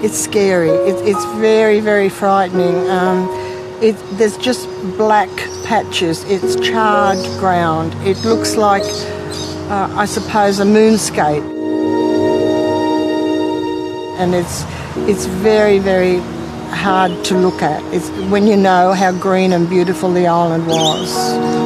it's scary. It's very, very frightening. There's just black patches. It's charred ground. It looks like, I suppose, a moonscape. And it's very, very hard to look at. It's when you know how green and beautiful the island was.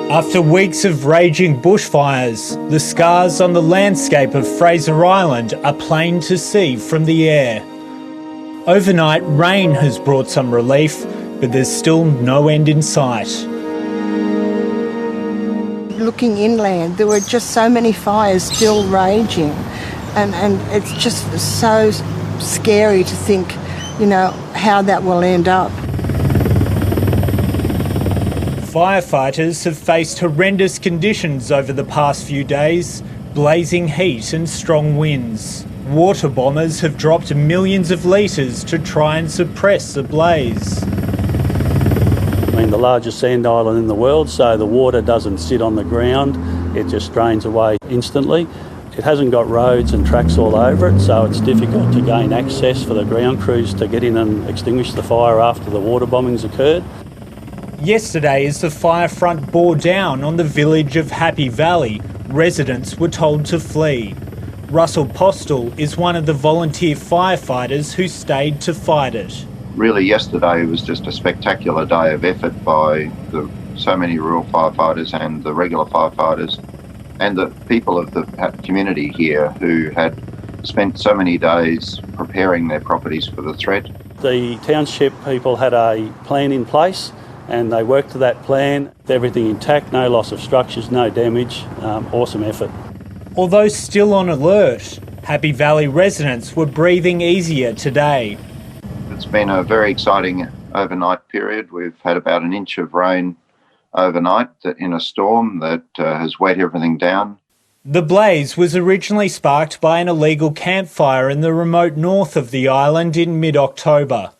After weeks of raging bushfires, the scars on the landscape of Fraser Island are plain to see from the air. Overnight rain has brought some relief, but there's still no end in sight. Looking inland, there were just so many fires still raging, and it's just so scary to think, how that will end up. Firefighters have faced horrendous conditions over the past few days, blazing heat and strong winds. Water bombers have dropped millions of litres to try and suppress the blaze. The largest sand island in the world, so the water doesn't sit on the ground, it just drains away instantly. It hasn't got roads and tracks all over it, so it's difficult to gain access for the ground crews to get in and extinguish the fire after the water bombings occurred. Yesterday, as the fire front bore down on the village of Happy Valley, residents were told to flee. Russell Postel is one of the volunteer firefighters who stayed to fight it. Really, yesterday was just a spectacular day of effort by so many rural firefighters and the regular firefighters and the people of the community here who had spent so many days preparing their properties for the threat. The township people had a plan in place and they worked to that plan. Everything intact, no loss of structures, no damage. Awesome effort. Although still on alert, Happy Valley residents were breathing easier today. It's been a very exciting overnight period. We've had about an inch of rain overnight in a storm that has weighed everything down. The blaze was originally sparked by an illegal campfire in the remote north of the island in mid-October.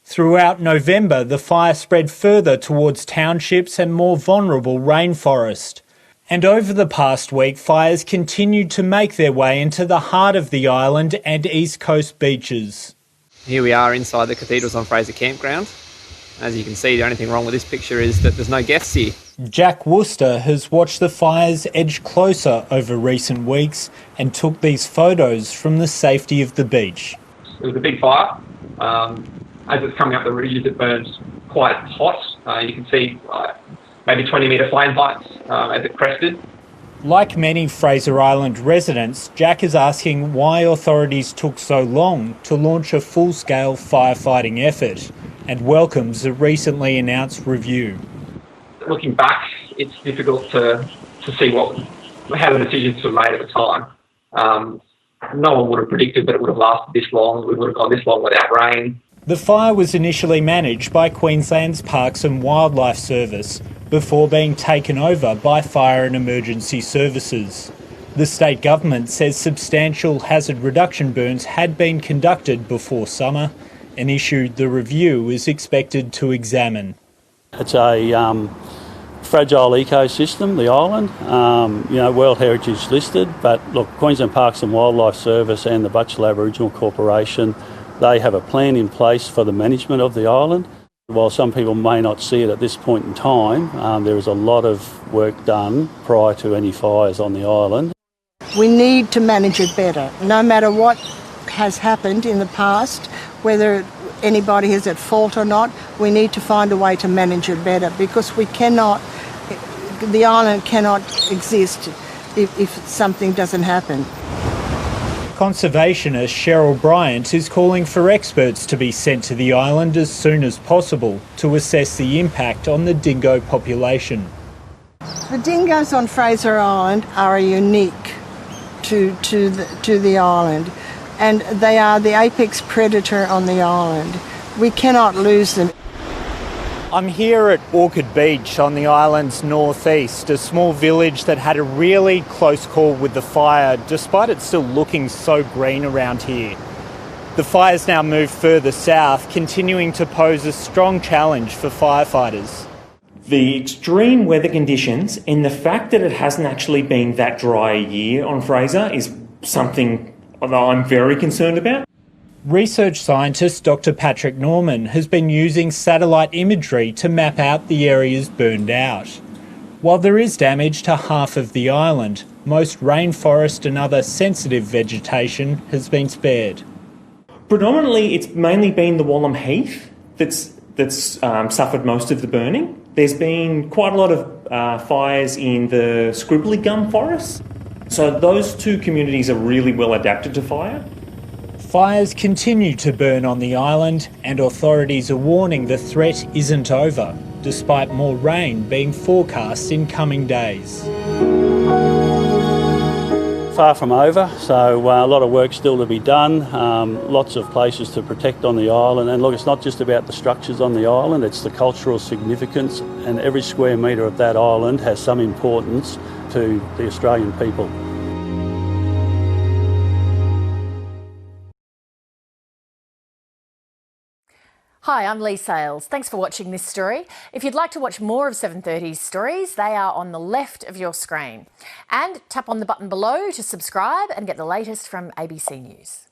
Throughout November, the fire spread further towards townships and more vulnerable rainforest. And over the past week, fires continued to make their way into the heart of the island and east coast beaches. Here we are inside the Cathedrals on Fraser campground. As you can see, the only thing wrong with this picture is that there's no guests here. Jack Worcester has watched the fires edge closer over recent weeks and took these photos from the safety of the beach. It was a big fire. As it's coming up the ridges, it burns quite hot. You can see maybe 20-metre flame heights as it crested. Like many Fraser Island residents, Jack is asking why authorities took so long to launch a full-scale firefighting effort and welcomes the recently announced review. Looking back, it's difficult to see how the decisions were made at the time. No one would have predicted that it would have lasted this long. We would have gone this long without rain. The fire was initially managed by Queensland's Parks and Wildlife Service before being taken over by Fire and Emergency Services. The state government says substantial hazard reduction burns had been conducted before summer, an issue the review is expected to examine. It's a fragile ecosystem, the island, World Heritage listed, but look, Queensland Parks and Wildlife Service and the Butchell Aboriginal Corporation, they have a plan in place for the management of the island. While some people may not see it at this point in time, there is a lot of work done prior to any fires on the island. We need to manage it better, no matter what has happened in the past, whether anybody is at fault or not. We need to find a way to manage it better because the island cannot exist if something doesn't happen. Conservationist Cheryl Bryant is calling for experts to be sent to the island as soon as possible to assess the impact on the dingo population. The dingoes on Fraser Island are unique to the island, and they are the apex predator on the island. We cannot lose them. I'm here at Orchard Beach on the island's northeast, a small village that had a really close call with the fire, despite it still looking so green around here. The fire's now moved further south, continuing to pose a strong challenge for firefighters. The extreme weather conditions and the fact that it hasn't actually been that dry a year on Fraser is something that I'm very concerned about. Research scientist Dr. Patrick Norman has been using satellite imagery to map out the areas burned out. While there is damage to half of the island, most rainforest and other sensitive vegetation has been spared. Predominantly, it's mainly been the Wallam Heath that's suffered most of the burning. There's been quite a lot of fires in the Scribbly Gum Forest. So those two communities are really well adapted to fire. Fires continue to burn on the island, and authorities are warning the threat isn't over, despite more rain being forecast in coming days. Far from over, so a lot of work still to be done, lots of places to protect on the island. And look, it's not just about the structures on the island, it's the cultural significance, and every square metre of that island has some importance to the Australian people. Hi, I'm Lee Sales. Thanks for watching this story. If you'd like to watch more of 730's stories, they are on the left of your screen. And tap on the button below to subscribe and get the latest from ABC News.